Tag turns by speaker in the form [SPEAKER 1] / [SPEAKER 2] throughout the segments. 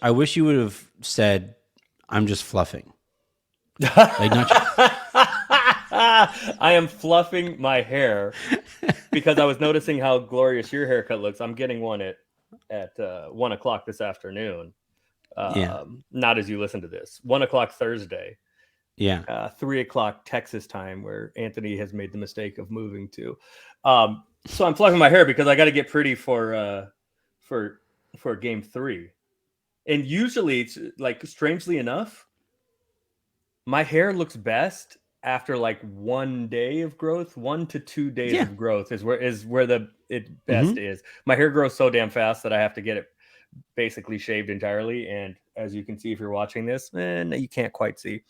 [SPEAKER 1] I wish you would have said, "I'm just fluffing." Like not.
[SPEAKER 2] I am fluffing my hair because I was noticing how glorious your haircut looks. I'm getting one at 1 o'clock this afternoon.
[SPEAKER 1] Yeah.
[SPEAKER 2] Not as you listen to this. 1 o'clock Thursday,
[SPEAKER 1] Yeah.
[SPEAKER 2] 3 o'clock Texas time, where Anthony has made the mistake of moving to. So I'm fluffing my hair because I got to get pretty for game 3. And usually, it's like strangely enough, my hair looks best after like 1 day of growth. 1 to 2 days
[SPEAKER 1] Yeah.
[SPEAKER 2] of growth is where the it best
[SPEAKER 1] Hmm.
[SPEAKER 2] is. My hair grows so damn fast that I have to get it basically shaved entirely. And as you can see, if you're watching this, you can't quite see.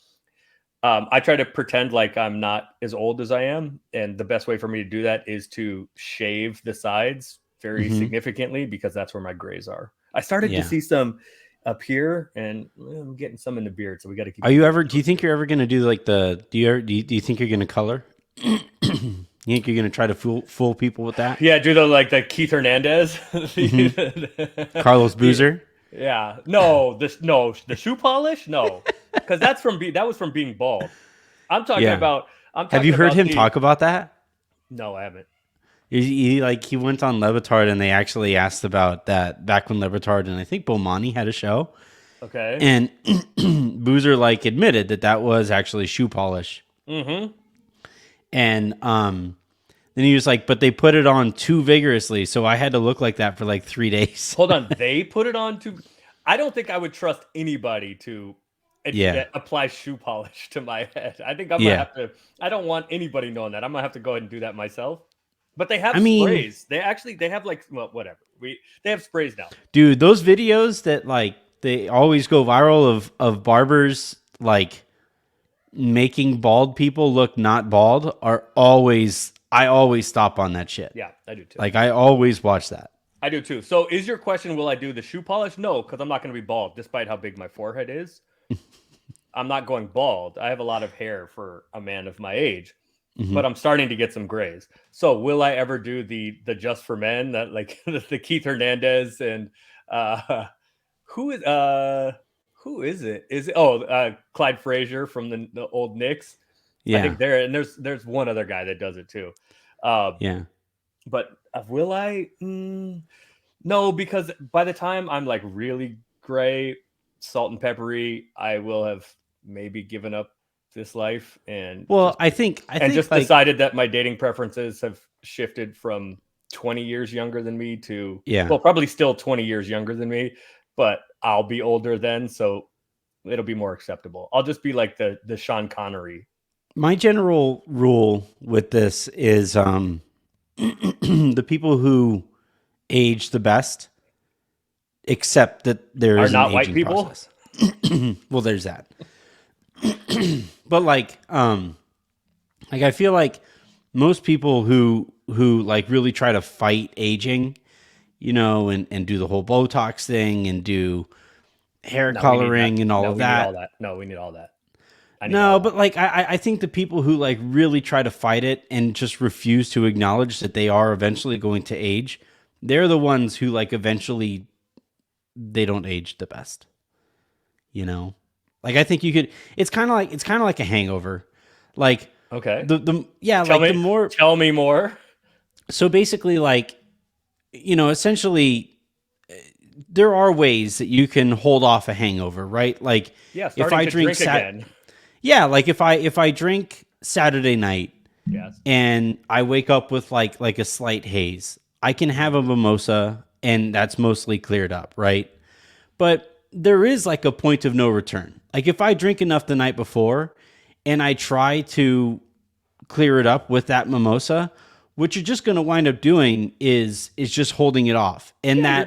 [SPEAKER 2] I try to pretend like I'm not as old as I am, and the best way for me to do that is to shave the sides very
[SPEAKER 1] Hmm.
[SPEAKER 2] significantly because that's where my grays are. I started to
[SPEAKER 1] Yeah.
[SPEAKER 2] see some up here, and I'm getting some in the beard, so we got to keep
[SPEAKER 1] Are
[SPEAKER 2] it
[SPEAKER 1] you
[SPEAKER 2] pretty
[SPEAKER 1] ever? Do you
[SPEAKER 2] short.
[SPEAKER 1] think you're ever gonna do like the? Do you think you're gonna color? You think you're gonna try to fool people with that?
[SPEAKER 2] Yeah, do the Keith Hernandez.
[SPEAKER 1] Hmm. Carlos
[SPEAKER 2] The-
[SPEAKER 1] Boozer.
[SPEAKER 2] yeah, no, the shoe polish, no, because that was from being bald. I'm talking
[SPEAKER 1] Yeah.
[SPEAKER 2] about. I'm
[SPEAKER 1] Have you
[SPEAKER 2] talking
[SPEAKER 1] heard
[SPEAKER 2] about
[SPEAKER 1] him
[SPEAKER 2] the.
[SPEAKER 1] talk about that?
[SPEAKER 2] No, I haven't.
[SPEAKER 1] He went on Levitard and they actually asked about that back when Levitard and I think Bomani had a show,
[SPEAKER 2] Okay.
[SPEAKER 1] and Boozer like admitted that was actually shoe polish,
[SPEAKER 2] Mm-hmm.
[SPEAKER 1] and then he was like, but they put it on too vigorously, so I had to look like that for like 3 days.
[SPEAKER 2] Hold on, they put it on to. I don't think I would trust anybody to
[SPEAKER 1] Yeah,
[SPEAKER 2] apply shoe polish to my head. I think I'm gonna
[SPEAKER 1] yeah.
[SPEAKER 2] have to. I don't want anybody knowing that. I'm gonna have to go ahead and do that myself. But they
[SPEAKER 1] I
[SPEAKER 2] have
[SPEAKER 1] mean,
[SPEAKER 2] sprays. They have like, well, whatever. They have sprays now.
[SPEAKER 1] dude, those videos that like they always go viral of barbers like making bald people look not bald are always I always stop on that shit.
[SPEAKER 2] Yeah, I do too.
[SPEAKER 1] Like I always watch that.
[SPEAKER 2] I do too. So is your question, will I do the shoe polish? No, because I'm not going to be bald, despite how big my forehead is. I'm not going bald. I have a lot of hair for a man of my age,
[SPEAKER 1] Hmm.
[SPEAKER 2] but I'm starting to get some grays. So will I ever do the just for men, that like the Keith Hernandez and uh who is it? Is it Clyde Frazier from the old Knicks? I
[SPEAKER 1] Yeah,
[SPEAKER 2] think there's one other guy that does it too.
[SPEAKER 1] yeah.
[SPEAKER 2] But will I? No, because by the time I'm like really gray, salt and peppery, I will have maybe given up this life and
[SPEAKER 1] Well, I think
[SPEAKER 2] just
[SPEAKER 1] like
[SPEAKER 2] decided that my dating preferences have shifted from 20 years younger than me to,
[SPEAKER 1] yeah.
[SPEAKER 2] well, probably still 20 years younger than me, but I'll be older then, so it'll be more acceptable. I'll just be like the Sean Connery.
[SPEAKER 1] My general rule with this is the people who age the best accept that there
[SPEAKER 2] Are
[SPEAKER 1] is an
[SPEAKER 2] not white
[SPEAKER 1] aging
[SPEAKER 2] people?
[SPEAKER 1] process. Well, there's that. But like I feel like most people who like really try to fight aging, and do the whole Botox thing and do hair
[SPEAKER 2] No, we need that.
[SPEAKER 1] coloring and all
[SPEAKER 2] No,
[SPEAKER 1] of
[SPEAKER 2] we need all
[SPEAKER 1] that.
[SPEAKER 2] that. No, we need all that. I need all
[SPEAKER 1] No,
[SPEAKER 2] that.
[SPEAKER 1] but like I think the people who like really try to fight it and just refuse to acknowledge that they are eventually going to age, they're the ones who like eventually they don't age the best. You know? Like I think you could it's kind of like a hangover. Like
[SPEAKER 2] Okay.
[SPEAKER 1] the yeah,
[SPEAKER 2] Tell
[SPEAKER 1] like the
[SPEAKER 2] me
[SPEAKER 1] more
[SPEAKER 2] tell me more.
[SPEAKER 1] so basically like essentially there are ways that you can hold off a hangover, right? Like
[SPEAKER 2] Yeah,
[SPEAKER 1] if
[SPEAKER 2] starting
[SPEAKER 1] I
[SPEAKER 2] to
[SPEAKER 1] drink
[SPEAKER 2] drink again.
[SPEAKER 1] yeah, like if I drink Saturday night
[SPEAKER 2] Yes.
[SPEAKER 1] and I wake up with like a slight haze, I can have a mimosa and that's mostly cleared up, right? But there is like a point of no return. Like if I drink enough the night before and I try to clear it up with that mimosa, what you're just going to wind up doing is just holding it off. And
[SPEAKER 2] Yeah,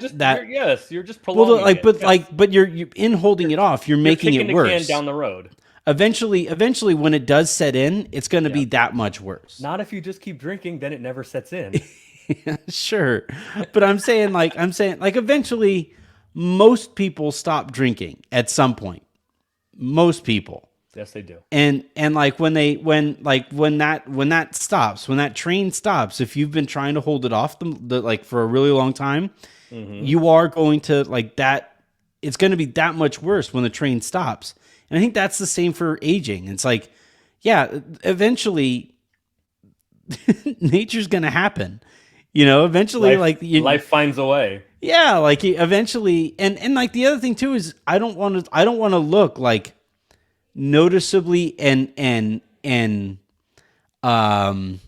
[SPEAKER 2] you're just prolonging it. Yes.
[SPEAKER 1] but you're in holding it off, you're
[SPEAKER 2] You're
[SPEAKER 1] making
[SPEAKER 2] kicking
[SPEAKER 1] it
[SPEAKER 2] the can
[SPEAKER 1] worse.
[SPEAKER 2] down the road.
[SPEAKER 1] Eventually when it does set in, it's going to
[SPEAKER 2] Yeah.
[SPEAKER 1] be that much worse.
[SPEAKER 2] Not if you just keep drinking, then it never sets in.
[SPEAKER 1] Sure. But I'm saying eventually most people stop drinking at some point. Most people.
[SPEAKER 2] Yes, they do.
[SPEAKER 1] And like when that stops, when that train stops, if you've been trying to hold it off the like for a really long time,
[SPEAKER 2] Mm-hmm.
[SPEAKER 1] you are going to like that it's going to be that much worse when the train stops. And I think that's the same for aging. It's like, yeah, eventually nature's going to happen. Eventually,
[SPEAKER 2] Life finds a way.
[SPEAKER 1] yeah, like eventually, and like the other thing too is I don't want to look like noticeably and um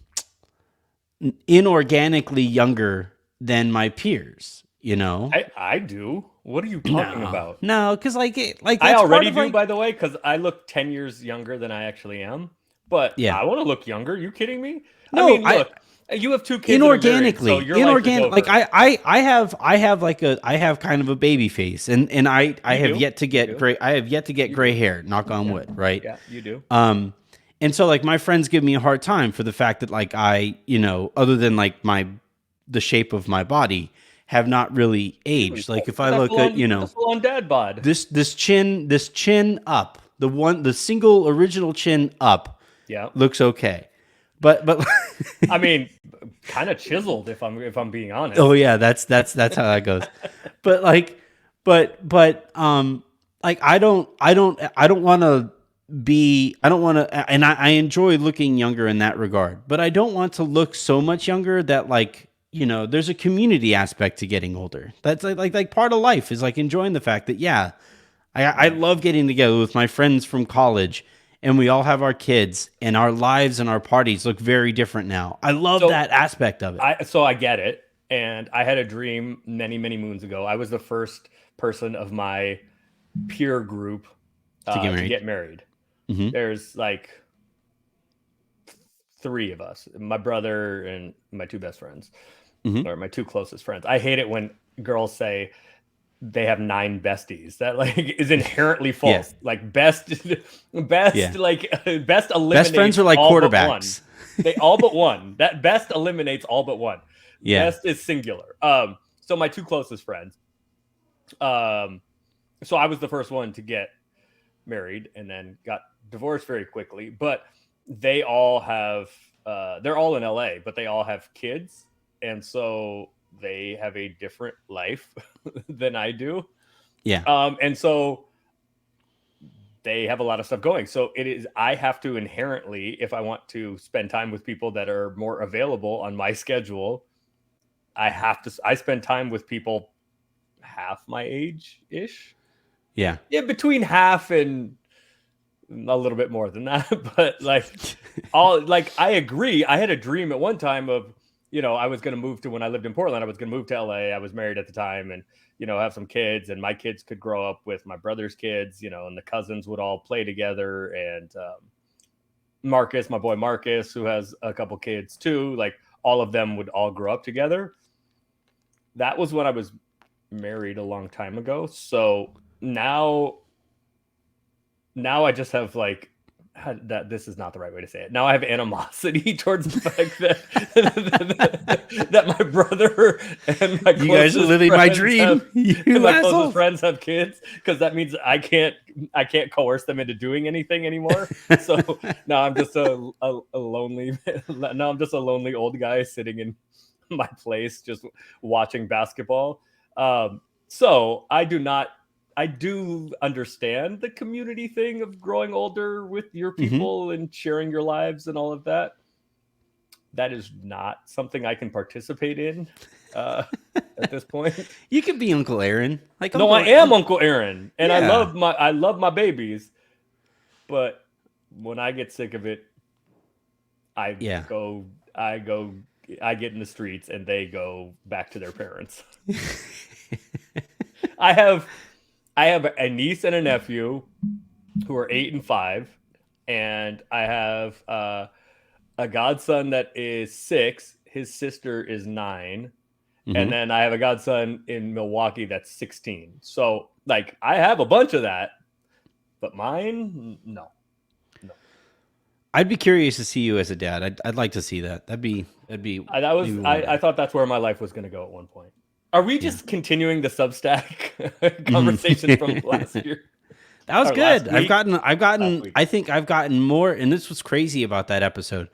[SPEAKER 1] inorganically younger than my peers.
[SPEAKER 2] I do. What are you talking about?
[SPEAKER 1] No, because like
[SPEAKER 2] I
[SPEAKER 1] that's
[SPEAKER 2] already
[SPEAKER 1] part of
[SPEAKER 2] do,
[SPEAKER 1] like
[SPEAKER 2] by the way, because I look 10 years younger than I actually am. But
[SPEAKER 1] yeah.
[SPEAKER 2] I want to look younger. You kidding me? I
[SPEAKER 1] No,
[SPEAKER 2] mean, look, you have 2 kids that are married, so your life is over.
[SPEAKER 1] like I have kind of a baby face, and I have
[SPEAKER 2] do.
[SPEAKER 1] yet to
[SPEAKER 2] You
[SPEAKER 1] get
[SPEAKER 2] do.
[SPEAKER 1] gray. I have yet to get gray hair. Knock on wood, right?
[SPEAKER 2] Yeah, you do.
[SPEAKER 1] And so like my friends give me a hard time for the fact that like other than like the shape of my body, have not really aged. Like if I look at
[SPEAKER 2] That's full on dad bod.
[SPEAKER 1] this chin up, the single original chin up,
[SPEAKER 2] Yeah.
[SPEAKER 1] looks okay, but
[SPEAKER 2] I mean, kind of chiseled if I'm being honest.
[SPEAKER 1] oh yeah, that's how that goes. But like, but like I don't want to and I enjoy looking younger in that regard, but I don't want to look so much younger that like, there's a community aspect to getting older. That's like part of life is like enjoying the fact that, yeah, I love getting together with my friends from college and we all have our kids and our lives and our parties look very different now. I love that aspect of it.
[SPEAKER 2] So I get it. And I had a dream many, many moons ago. I was the first person of my peer group to get married.
[SPEAKER 1] Mm-hmm.
[SPEAKER 2] There's like 3 of us, my brother and my 2 best friends, or my 2 closest friends. I hate it when girls say they have 9 besties. That like is inherently false.
[SPEAKER 1] Yeah.
[SPEAKER 2] Like best like best eliminates
[SPEAKER 1] Best friends are like quarterbacks.
[SPEAKER 2] They all but one. That best eliminates all but one.
[SPEAKER 1] Yeah.
[SPEAKER 2] Best is singular. So my 2 closest friends. So I was the first one to get married and then got divorced very quickly, but they all have they're all in LA, but they all have kids, and so they have a different life than I do.
[SPEAKER 1] Yeah.
[SPEAKER 2] And so they have a lot of stuff going. So I have to inherently, if I want to spend time with people that are more available on my schedule, I spend time with people half my age ish.
[SPEAKER 1] Yeah.
[SPEAKER 2] Yeah, between half and a little bit more than that. But I agree. I had a dream at one time of, I was going to move to, when I lived in Portland, I was going to move to LA. I was married at the time and, have some kids, and my kids could grow up with my brother's kids, and the cousins would all play together. And Marcus, my boy Marcus, who has a couple kids too, like all of them would all grow up together. That was when I was married a long time ago. So now I just have like that. This is not the right way to say it. Now I have animosity towards the fact that my brother and my
[SPEAKER 1] you guys are living my dream.
[SPEAKER 2] My closest friends have kids, because that means I can't coerce them into doing anything anymore. So now I'm just a lonely. Now I'm just a lonely old guy sitting in my place just watching basketball. So I do understand the community thing of growing older with your people and sharing your lives and all of that. That is not something I can participate in at this point.
[SPEAKER 1] You could be Uncle Aaron.
[SPEAKER 2] I am Uncle Aaron, and yeah. I love my babies. But when I get sick of it, I get in the streets and they go back to their parents. I have a niece and a nephew who are 8 and 5, and I have a godson that is 6. His sister is 9, and then I have a godson in Milwaukee that's 16. So, like, I have a bunch of that, but mine, no.
[SPEAKER 1] I'd be curious to see you as a dad. I'd like to see that.
[SPEAKER 2] I thought that's where my life was going to go at one point. Are we just continuing the Substack conversation from last year?
[SPEAKER 1] That was good. I think I've gotten more, and this was crazy about that episode.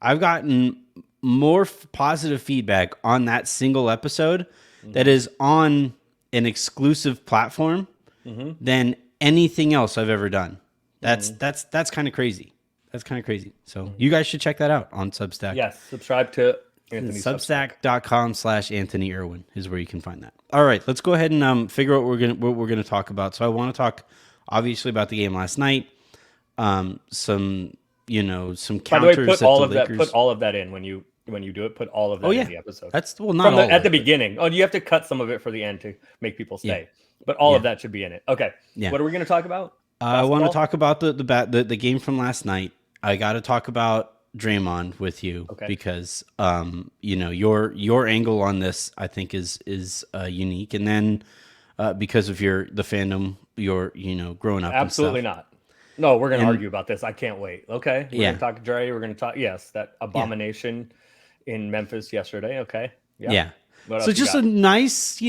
[SPEAKER 1] I've gotten more positive feedback on that single episode that is on an exclusive platform than anything else I've ever done. That's kind of crazy. That's kind of crazy. So you guys should check that out on Substack.
[SPEAKER 2] Yes, subscribe to Anthony's Substack.
[SPEAKER 1] Substack.com/Anthony Irwin is where you can find that. All right, let's go ahead and figure out what we're gonna talk about. So I want to talk obviously about the game last night. Some counters.
[SPEAKER 2] By the way, put all of
[SPEAKER 1] Lakers...
[SPEAKER 2] that. Put all of that in when you do it. Put all of that in the episode.
[SPEAKER 1] That's not
[SPEAKER 2] at the beginning. Oh, you have to cut some of it for the end to make people stay. But all of that should be in it. Okay. Yeah. What are we going to talk about?
[SPEAKER 1] I want to talk about the game from last night. I got to talk about Draymond with you because your angle on this I think is unique, and then because of the fandom you're growing up.
[SPEAKER 2] Absolutely not. No, we're going to argue about this. I can't wait. Okay. We're going to talk Dre. We're going to talk that abomination in Memphis yesterday. Okay.
[SPEAKER 1] Yeah. So just a nice,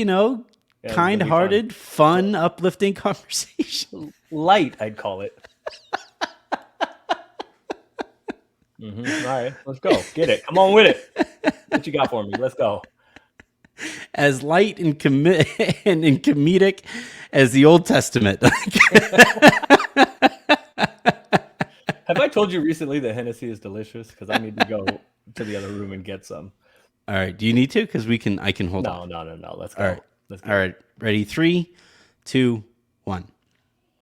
[SPEAKER 1] kind-hearted, fun, uplifting conversation.
[SPEAKER 2] Light, I'd call it. All right, let's go. Get it. Come on with it. What you got for me? Let's go.
[SPEAKER 1] As light and comedic as the Old Testament.
[SPEAKER 2] Have I told you recently that Hennessy is delicious? Because I need to go to the other room and get some.
[SPEAKER 1] All right. Do you need to? Because I can hold on.
[SPEAKER 2] No. Let's go.
[SPEAKER 1] All right. All right. Ready? 3, 2, 1.